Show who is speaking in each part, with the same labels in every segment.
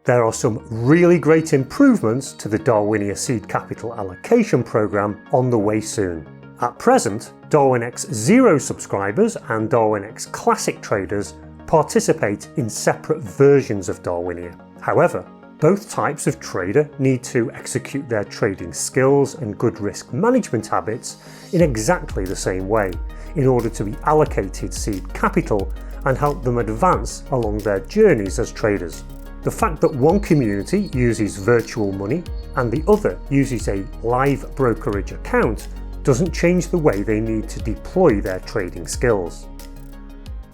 Speaker 1: There are some really great improvements to the DarwinIA seed capital allocation program on the way soon. At present, Darwinex Zero subscribers and Darwinex Classic traders participate in separate versions of DarwinIA. However, both types of trader need to execute their trading skills and good risk management habits in exactly the same way in order to be allocated seed capital and help them advance along their journeys as traders. The fact that one community uses virtual money and the other uses a live brokerage account doesn't change the way they need to deploy their trading skills.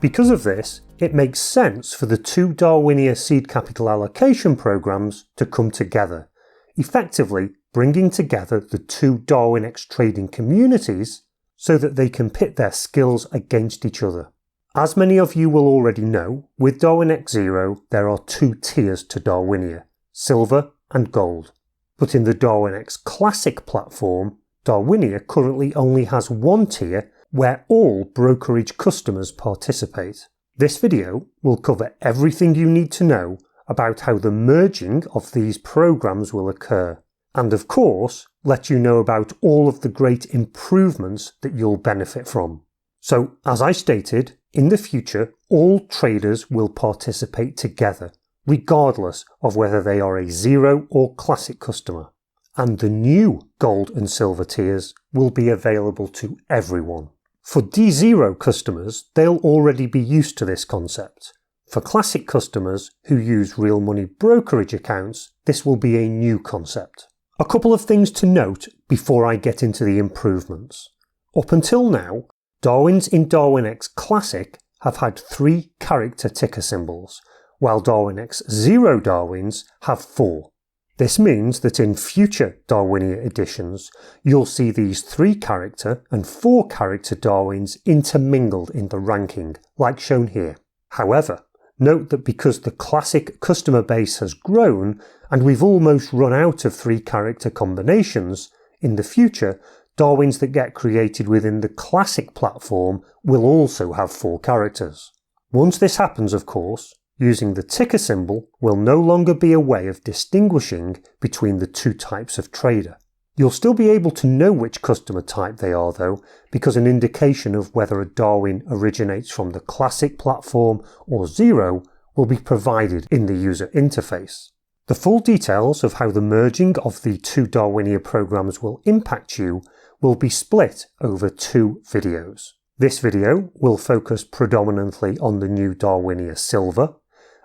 Speaker 1: Because of this, it makes sense for the two DarwinIA seed capital allocation programs to come together, effectively bringing together the two Darwinex trading communities so that they can pit their skills against each other. As many of you will already know, with Darwinex Zero there are two tiers to DarwinIA, Silver and Gold. But in the Darwinex Classic platform, DarwinIA currently only has one tier where all brokerage customers participate. This video will cover everything you need to know about how the merging of these programs will occur, and of course let you know about all of the great improvements that you'll benefit from. So, as I stated, in the future all traders will participate together, regardless of whether they are a Zero or Classic customer. And the new Gold and Silver tiers will be available to everyone. For D0 customers, they'll already be used to this concept. For Classic customers who use real money brokerage accounts, this will be a new concept. A couple of things to note before I get into the improvements. Up until now, Darwins in Darwinex Classic have had 3 character ticker symbols, while Darwinex Zero Darwins have 4. This means that in future DarwinIA editions, you'll see these 3 character and 4 character Darwins intermingled in the ranking, like shown here. However, note that because the Classic customer base has grown and we've almost run out of 3 character combinations, in the future, Darwins that get created within the Classic platform will also have 4 characters. Once this happens, of course, using the ticker symbol will no longer be a way of distinguishing between the two types of trader. You'll still be able to know which customer type they are though, because an indication of whether a Darwin originates from the Classic platform or Zero will be provided in the user interface. The full details of how the merging of the two DarwinIA programs will impact you will be split over 2 videos. This video will focus predominantly on the new DarwinIA Silver,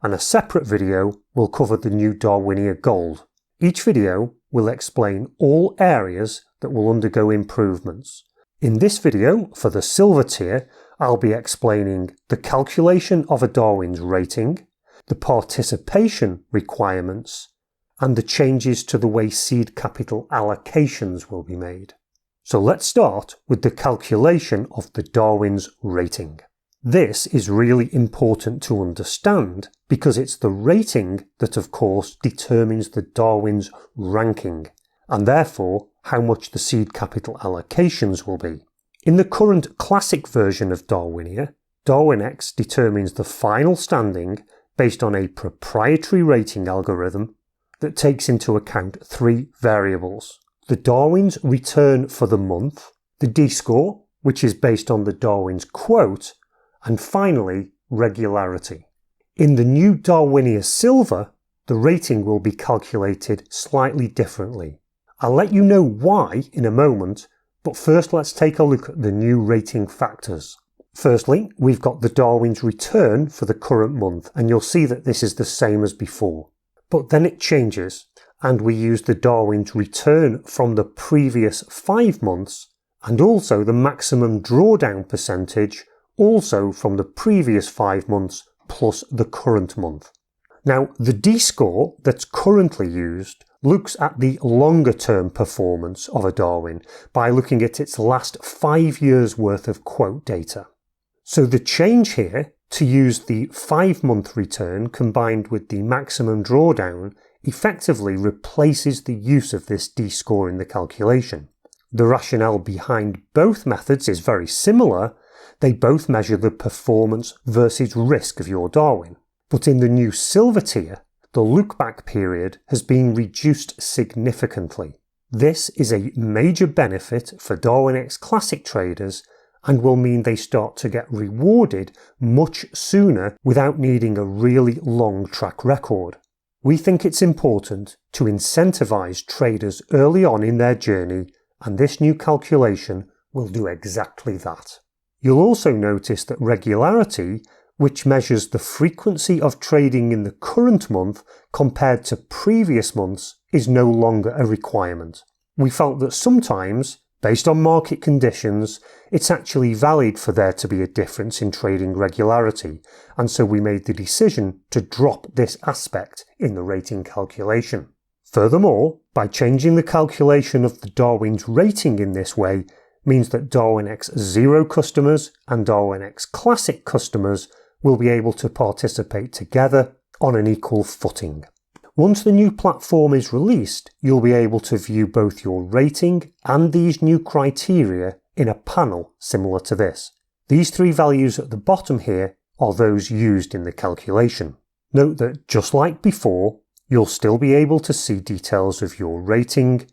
Speaker 1: and a separate video will cover the new DarwinIA Gold. Each video will explain all areas that will undergo improvements. In this video, for the Silver tier, I'll be explaining the calculation of a Darwin's rating, the participation requirements, and the changes to the way seed capital allocations will be made. So let's start with the calculation of the Darwin's rating. This is really important to understand because it's the rating that of course determines the Darwin's ranking and therefore how much the seed capital allocations will be. In the current Classic version of DarwinIA, Darwinex determines the final standing based on a proprietary rating algorithm that takes into account 3 variables. The Darwin's return for the month, the D-score, which is based on the Darwin's quote, and finally, regularity. In the new DarwinIA Silver, the rating will be calculated slightly differently. I'll let you know why in a moment, but first let's take a look at the new rating factors. Firstly, we've got the Darwin's return for the current month, and you'll see that this is the same as before. But then it changes, and we use the Darwin's return from the previous 5 months, and also the maximum drawdown percentage also from the previous 5 months plus the current month. Now, the D-score that's currently used looks at the longer term performance of a Darwin by looking at its last 5 years worth of quote data. So the change here to use the 5-month return combined with the maximum drawdown effectively replaces the use of this D-score in the calculation. The rationale behind both methods is very similar. They both measure the performance versus risk of your Darwin. But in the new Silver tier, the look-back period has been reduced significantly. This is a major benefit for Darwinex Classic traders and will mean they start to get rewarded much sooner without needing a really long track record. We think it's important to incentivize traders early on in their journey, and this new calculation will do exactly that. You'll also notice that regularity, which measures the frequency of trading in the current month compared to previous months, is no longer a requirement. We felt that sometimes, based on market conditions, it's actually valid for there to be a difference in trading regularity, and so we made the decision to drop this aspect in the rating calculation. Furthermore, by changing the calculation of the Darwin's rating in this way means that Darwinex Zero customers and Darwinex Classic customers will be able to participate together on an equal footing. Once the new platform is released, you'll be able to view both your rating and these new criteria in a panel similar to this. These three values at the bottom here are those used in the calculation. Note that just like before, you'll still be able to see details of your rating,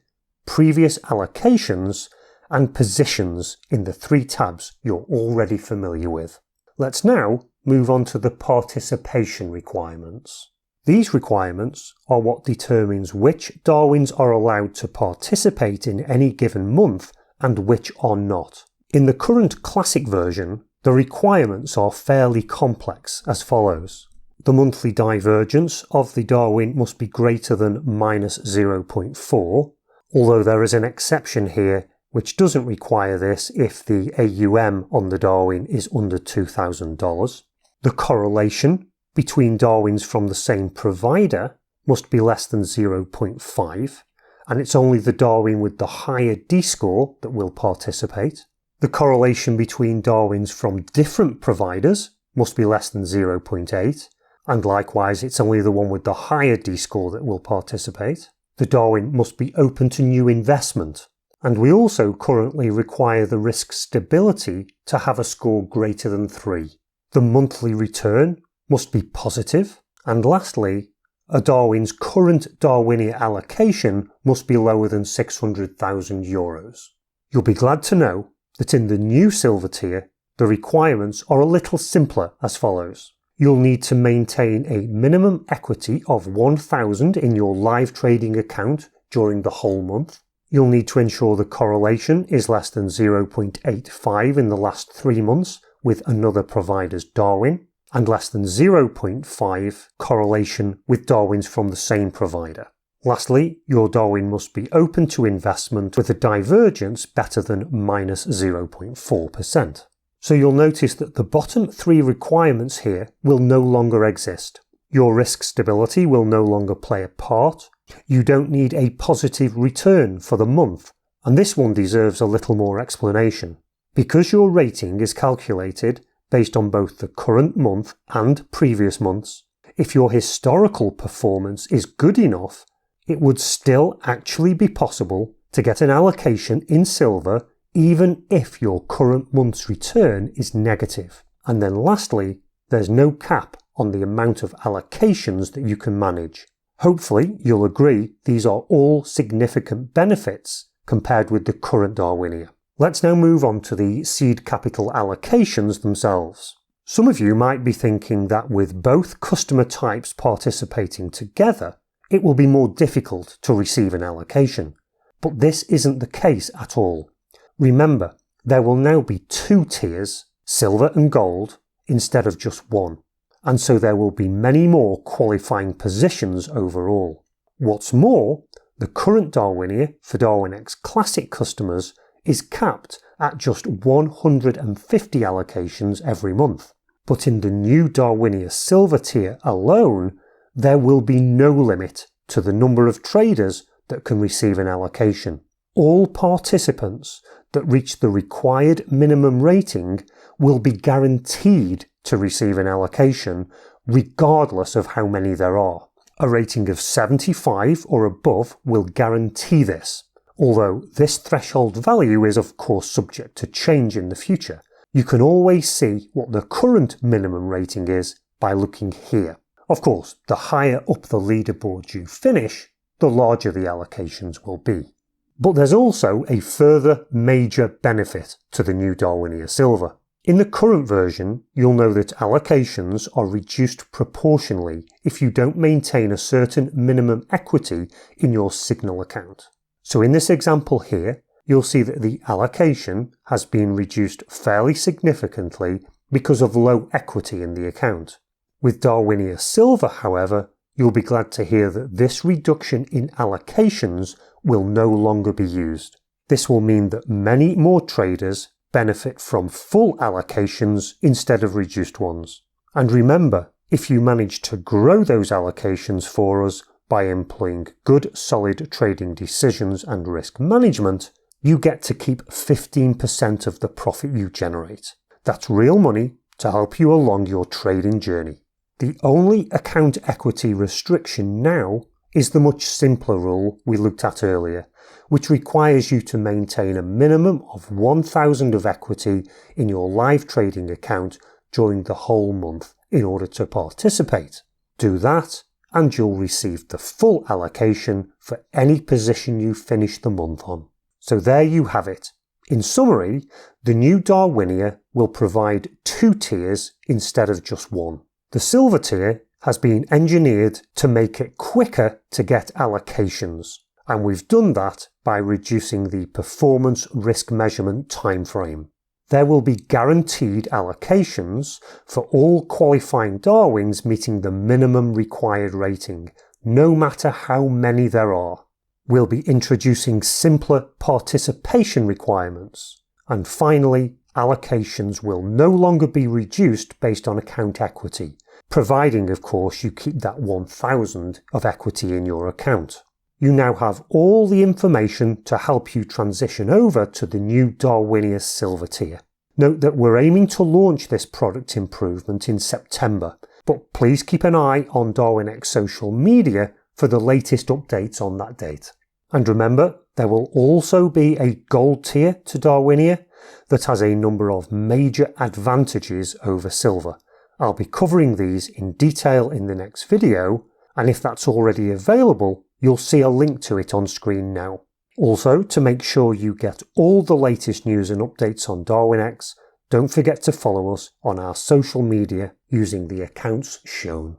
Speaker 1: previous allocations, and positions in the three tabs you're already familiar with. Let's now move on to the participation requirements. These requirements are what determines which Darwins are allowed to participate in any given month and which are not. In the current Classic version, the requirements are fairly complex as follows. The monthly divergence of the Darwin must be greater than -0.4, although there is an exception here which doesn't require this if the AUM on the Darwin is under $2,000. The correlation between Darwins from the same provider must be less than 0.5, and it's only the Darwin with the higher D-score that will participate. The correlation between Darwins from different providers must be less than 0.8, and likewise it's only the one with the higher D-score that will participate. The Darwin must be open to new investment, and we also currently require the risk stability to have a score greater than 3. The monthly return must be positive, and lastly, a Darwin's current DarwinIA allocation must be lower than €600,000. You'll be glad to know that in the new silver tier, the requirements are a little simpler as follows. You'll need to maintain a minimum equity of 1,000 in your live trading account during the whole month. You'll need to ensure the correlation is less than 0.85 in the last 3 months with another provider's Darwin, and less than 0.5 correlation with Darwins from the same provider. Lastly, your Darwin must be open to investment with a divergence better than -0.4%. So you'll notice that the bottom 3 requirements here will no longer exist. Your risk stability will no longer play a part. You don't need a positive return for the month, and this one deserves a little more explanation. Because your rating is calculated based on both the current month and previous months, if your historical performance is good enough, it would still actually be possible to get an allocation in silver even if your current month's return is negative. And then lastly, there's no cap on the amount of allocations that you can manage. Hopefully you'll agree these are all significant benefits compared with the current DarwinIA. Let's now move on to the seed capital allocations themselves. Some of you might be thinking that with both customer types participating together, it will be more difficult to receive an allocation. But this isn't the case at all. Remember, there will now be 2 tiers, silver and gold, instead of just 1. And so there will be many more qualifying positions overall. What's more, the current DarwinIA for Darwinex Classic customers is capped at just 150 allocations every month. But in the new DarwinIA Silver tier alone, there will be no limit to the number of traders that can receive an allocation. All participants that reach the required minimum rating will be guaranteed to receive an allocation regardless of how many there are. A rating of 75 or above will guarantee this. Although this threshold value is of course subject to change in the future, you can always see what the current minimum rating is by looking here. Of course, the higher up the leaderboard you finish, the larger the allocations will be. But there's also a further major benefit to the new DarwinIA Silver. In the current version, you'll know that allocations are reduced proportionally if you don't maintain a certain minimum equity in your Signal account. So in this example here, you'll see that the allocation has been reduced fairly significantly because of low equity in the account. With DarwinIA Silver, however, you'll be glad to hear that this reduction in allocations will no longer be used. This will mean that many more traders benefit from full allocations instead of reduced ones. And remember, if you manage to grow those allocations for us by employing good, solid trading decisions and risk management, you get to keep 15% of the profit you generate. That's real money to help you along your trading journey. The only account equity restriction now is the much simpler rule we looked at earlier, which requires you to maintain a minimum of 1,000 of equity in your live trading account during the whole month in order to participate. Do that and you'll receive the full allocation for any position you finish the month on. So there you have it. In summary, the new DarwinIA will provide 2 tiers instead of just one. The Silver tier has been engineered to make it quicker to get allocations, and we've done that by reducing the performance risk measurement timeframe. There will be guaranteed allocations for all qualifying Darwins meeting the minimum required rating, no matter how many there are. We'll be introducing simpler participation requirements. And finally, allocations will no longer be reduced based on account equity, providing of course you keep that 1,000 of equity in your account. You now have all the information to help you transition over to the new DarwinIA Silver tier. Note that we're aiming to launch this product improvement in September, but please keep an eye on Darwinex social media for the latest updates on that date. And remember, there will also be a gold tier to DarwinIA that has a number of major advantages over Silver. I'll be covering these in detail in the next video, and if that's already available, you'll see a link to it on screen now. Also, to make sure you get all the latest news and updates on Darwinex, don't forget to follow us on our social media using the accounts shown.